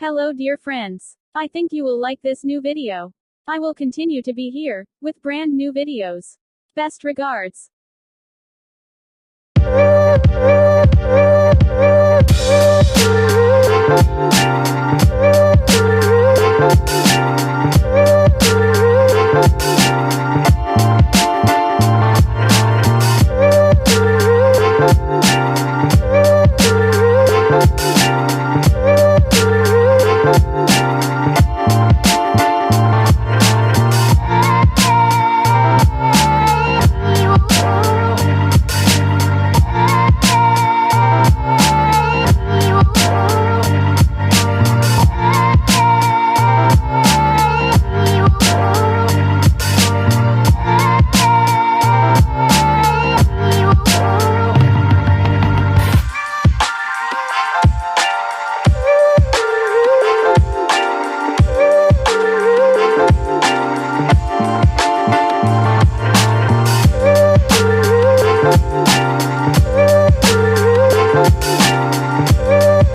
Hello dear friends. I think you will like this new video. I will continue to be here, with brand new videos. Best regards.